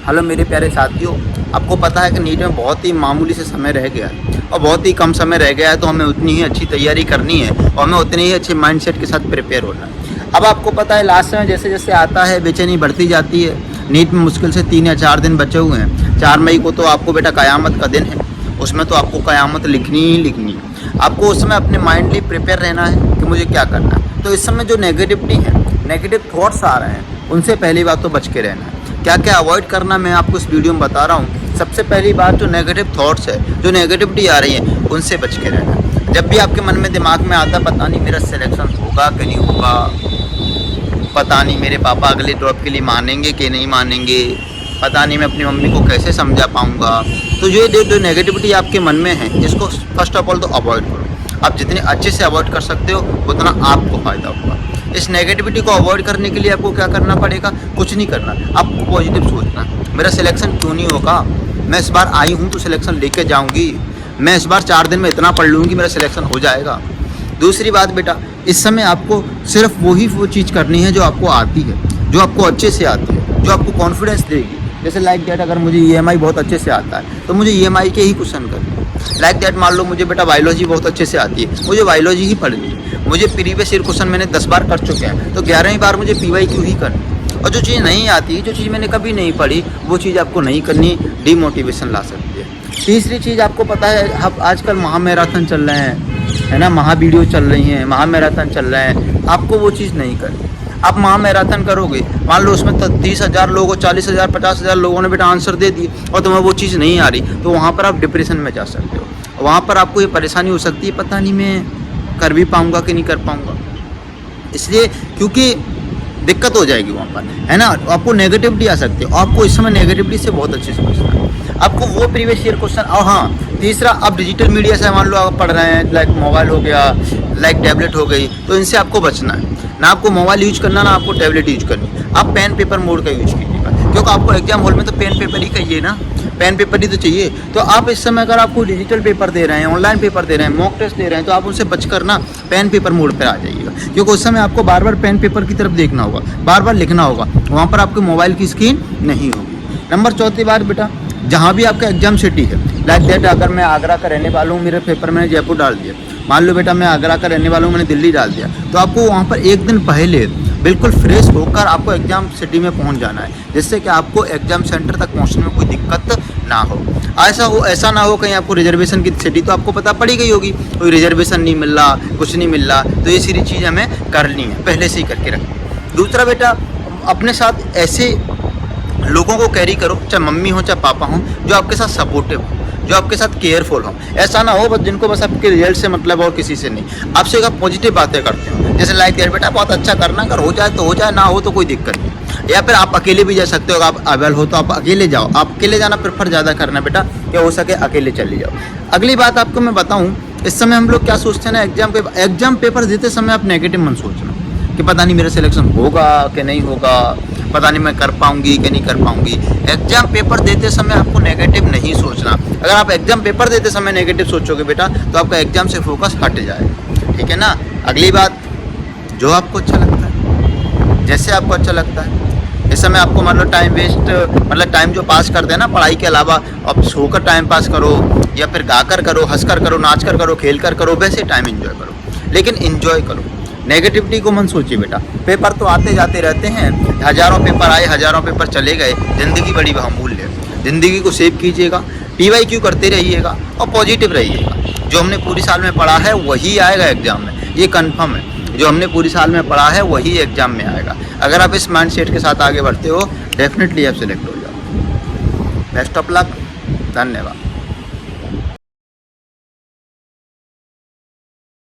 Hello मेरे प्यारे साथियों, आपको पता है कि नीट में बहुत ही मामूली से समय रह गया है और बहुत ही कम समय रह गया है, तो हमें उतनी ही अच्छी तैयारी करनी है और हमें उतने ही अच्छे माइंडसेट के साथ प्रिपेयर होना है। अब आपको पता है लास्ट में जैसे जैसे आता है बेचैनी बढ़ती जाती है। नीट में मुश्किल से 3 या 4 दिन बचे हुए हैं। 4 मई को तो आपको बेटा क़यामत का दिन है, उसमें तो आपको क़यामत लिखनी ही लिखनी है। आपको उस समय अपने माइंडली प्रिपेयर रहना है कि मुझे क्या करना है। तो इस समय जो नेगेटिविटी है, नेगेटिव थॉट्स आ रहे हैं, उनसे पहली बात तो बच के रहना है। क्या क्या अवॉइड करना मैं आपको इस वीडियो में बता रहा हूँ। सबसे पहली बात जो नेगेटिव थॉट्स है, जो नेगेटिविटी आ रही है, उनसे बच के रहना। जब भी आपके मन में दिमाग में आता पता नहीं मेरा सिलेक्शन होगा कि नहीं होगा, पता नहीं मेरे पापा अगले ड्रॉप के लिए मानेंगे कि नहीं मानेंगे, पता नहीं मैं अपनी मम्मी को कैसे समझा पाऊँगा, तो ये जो नेगेटिविटी आपके मन में है, इसको फर्स्ट ऑफ ऑल तो अवॉइड करो। आप जितने अच्छे से अवॉइड कर सकते हो उतना आपको फ़ायदा होगा। इस नेगेटिविटी को अवॉइड करने के लिए आपको क्या करना पड़ेगा? कुछ नहीं करना, आपको पॉजिटिव सोचना। मेरा सिलेक्शन क्यों नहीं होगा, मैं इस बार आई हूँ तो सिलेक्शन लेके जाऊँगी, मैं इस बार 4 दिन में इतना पढ़ लूँगी, मेरा सिलेक्शन हो जाएगा। दूसरी बात बेटा, इस समय आपको सिर्फ वो चीज़ करनी है जो आपको आती है, जो आपको अच्छे से आती है, जो आपको कॉन्फिडेंस देगी। जैसे लाइक दैट, अगर मुझे EMI बहुत अच्छे से आता है तो मुझे EMI के ही क्वेश्चन करने। लाइक दैट, मान लो मुझे बेटा बायोलॉजी बहुत अच्छे से आती है, मुझे बायोलॉजी ही पढ़नी है। मुझे प्रीवियस ईयर क्वेश्चन मैंने 10 बार कर चुके हैं, तो 11वीं बार मुझे PYQ ही करनी। और जो चीज़ नहीं आती, जो चीज़ मैंने कभी नहीं पढ़ी, वो चीज़ आपको नहीं करनी, डिमोटिवेशन ला सकती है। तीसरी चीज़ आपको पता है, अब आजकल महामैराथन चल रहे हैं, है ना, महावीडियो चल रही हैं, महामैराथन चल रहे हैं, आपको वो चीज़ नहीं करनी। आप महामैराथन करोगे, मान लो उसमें 30,000 लोगों, 40,000, 50,000 लोगों ने बेटा आंसर दे दिए और तुम्हें वो चीज़ नहीं आ रही, तो वहाँ पर आप डिप्रेशन में जा सकते हो। वहाँ पर आपको ये परेशानी हो सकती है, पता नहीं मैं कर भी पाऊँगा कि नहीं कर पाऊँगा, इसलिए क्योंकि दिक्कत हो जाएगी वहाँ पर, है ना। आपको नेगेटिविटी आ सकती है, आपको इस समय नेगेटिविटी से बहुत अच्छे से बचना है। आपको वो प्रीवियस ईयर क्वेश्चन, और हाँ, तीसरा, आप डिजिटल मीडिया से मान लो आप पढ़ रहे हैं, लाइक मोबाइल हो गया, लाइक टैबलेट हो गई, तो इनसे आपको बचना है। ना आपको मोबाइल यूज करना, ना आपको टैबलेट यूज करनी। आप पेन पेपर मोड का यूज कीजिएगा, क्योंकि आपको एग्जाम हॉल में तो पेन पेपर ही चाहिए ना, पेन पेपर ही तो चाहिए। तो आप इस समय अगर आपको डिजिटल पेपर दे रहे हैं, ऑनलाइन पेपर दे रहे हैं, मॉक टेस्ट दे रहे हैं, तो आप उनसे बचकर ना पेन पेपर मोड पर आ जाइएगा, क्योंकि उस समय आपको बार बार पेन पेपर की तरफ देखना होगा, बार बार लिखना होगा, वहाँ पर आपके मोबाइल की स्क्रीन नहीं होगी। नंबर चौथी बात बेटा, जहाँ भी आपका एग्जाम सिटी है, लाइक दैट, अगर मैं आगरा का रहने वाला हूँ, मेरे पेपर मैंने जयपुर डाल दिया, मान लो बेटा मैं आगरा का रहने वाला हूँ, मैंने दिल्ली डाल दिया, तो आपको वहाँ पर एक दिन पहले बिल्कुल फ्रेश होकर आपको एग्जाम सिटी में पहुँच जाना है, जिससे कि आपको एग्जाम सेंटर तक पहुँचने में कोई दिक्कत ना हो। ऐसा ना हो कहीं आपको रिजर्वेशन की सिटी तो आपको पता पड़ी गई होगी, कोई रिजर्वेशन नहीं मिल रहा, कुछ नहीं मिल रहा, तो ये सारी चीज़ हमें करनी है, पहले से ही करके रखनी। दूसरा बेटा, अपने साथ ऐसे लोगों को कैरी करो, चाहे मम्मी हो चाहे पापा हो, जो आपके साथ सपोर्टिव हो, जो आपके साथ केयरफुल हो। ऐसा ना हो बस जिनको बस आपके रिजल्ट से मतलब और किसी से नहीं, आपसे एक पॉजिटिव बातें करते हो, जैसे लाइक दैट, बेटा बहुत अच्छा करना, अगर हो जाए तो हो जाए, ना हो तो कोई दिक्कत नहीं। या फिर आप अकेले भी जा सकते हो, अगर आप अवेल हो तो आप अकेले जाओ, आप अकेले जाना प्रेफर ज़्यादा करना बेटा, क्या हो सके अकेले चले जाओ। अगली बात आपको मैं बताऊँ, इस समय हम लोग क्या सोचते हैं ना, एग्जाम पेपर देते समय आप नेगेटिव मन सोचना कि पता नहीं मेरा सिलेक्शन होगा कि नहीं होगा, पता नहीं मैं कर पाऊंगी कि नहीं कर पाऊंगी। एग्जाम पेपर देते समय आपको नेगेटिव नहीं सोचना। अगर आप एग्जाम पेपर देते समय नेगेटिव सोचोगे बेटा, तो आपका एग्जाम से फोकस हट जाएगा, ठीक है ना। अगली बात, जो आपको अच्छा लगता है, जैसे आपको अच्छा लगता है, इस समय आपको मान लो टाइम वेस्ट, मतलब टाइम जो पास कर देना पढ़ाई के अलावा, आप सोकर टाइम पास करो, या फिर गाकर करो, हंसकर करो, नाच कर करो, खेल कर करो, वैसे टाइम एंजॉय करो, लेकिन एंजॉय करो। नेगेटिविटी को मन सोचिए बेटा, पेपर तो आते जाते रहते हैं, हज़ारों पेपर आए, हज़ारों पेपर चले गए, ज़िंदगी बड़ी बहुमूल्य है, ज़िंदगी को सेव कीजिएगा, PYQ करते रहिएगा और पॉजिटिव रहिएगा। जो हमने पूरी साल में पढ़ा है वही आएगा एग्जाम में, ये कंफर्म है, जो हमने पूरी साल में पढ़ा है वही एग्जाम में आएगा। अगर आप इस माइंडसेट के साथ आगे बढ़ते हो, डेफिनेटली आप सिलेक्ट हो जाओ। बेस्ट ऑफ लक, धन्यवाद।